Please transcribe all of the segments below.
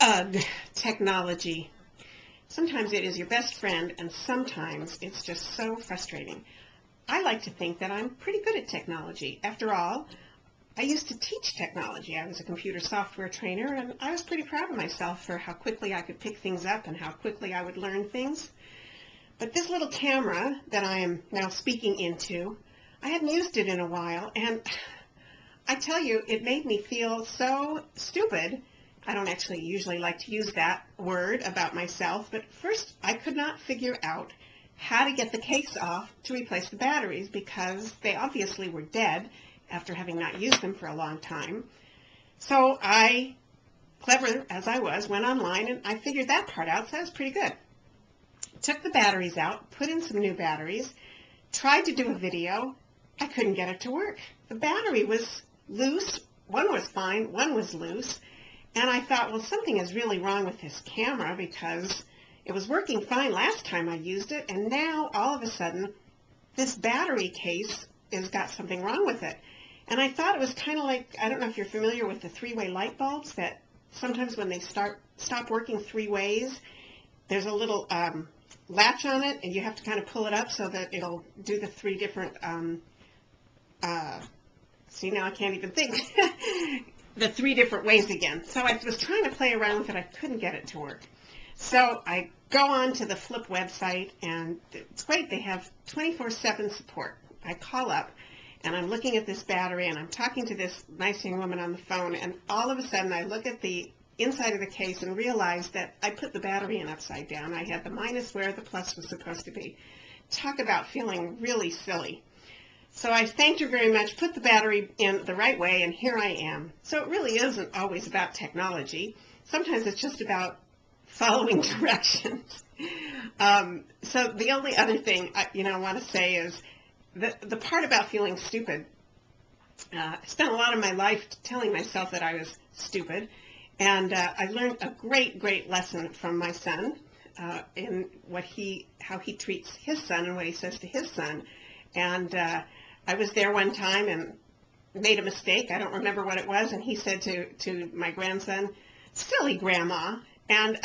Ugh, technology. Sometimes it is your best friend, and sometimes it's just so frustrating. I like to think that I'm pretty good at technology. After all, I used to teach technology. I was a computer software trainer, and I was pretty proud of myself for how quickly I could pick things up and how quickly I would learn things. But this little camera that I am now speaking into, I hadn't used it in a while, and I tell you, it made me feel so stupid. I don't actually usually like to use that word about myself, but first I could not figure out how to get the case off to replace the batteries because they obviously were dead after having not used them for a long time. So I, clever as I was, went online and I figured that part out, so that was pretty good. Took the batteries out, put in some new batteries, tried to do a video. I couldn't get it to work. The battery was loose. One was fine, one was loose. And I thought, well, something is really wrong with this camera because it was working fine last time I used it, and now all of a sudden this battery case has got something wrong with it. And I thought it was kind of like, I don't know if you're familiar with the three-way light bulbs, that sometimes when they stop working three ways, there's a little latch on it, and you have to kind of pull it up so that it'll do the three different, see, now I can't even think, the three different ways again. So I was trying to play around with it. I couldn't get it to work. So I go on to the Flip website, and it's great. They have 24/7 support. I call up, and I'm looking at this battery, and I'm talking to this nice young woman on the phone, and all of a sudden I look at the inside of the case and realize that I put the battery in upside down. I had the minus where the plus was supposed to be. Talk about feeling really silly. So I thanked her very much, put the battery in the right way, and here I am. So it really isn't always about technology. Sometimes it's just about following directions. So the only other thing I want to say is the part about feeling stupid. I spent a lot of my life telling myself that I was stupid, and I learned a great lesson from my son in how he treats his son and what he says to his son. And I was there one time and made a mistake. I don't remember what it was, and he said to my grandson, "Silly grandma." And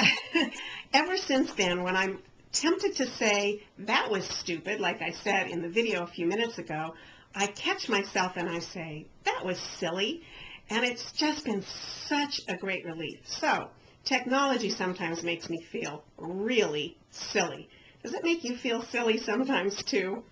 ever since then, when I'm tempted to say that was stupid, like I said in the video a few minutes ago, I catch myself and I say, that was silly. And it's just been such a great relief. So technology sometimes makes me feel really silly. Does it make you feel silly sometimes too?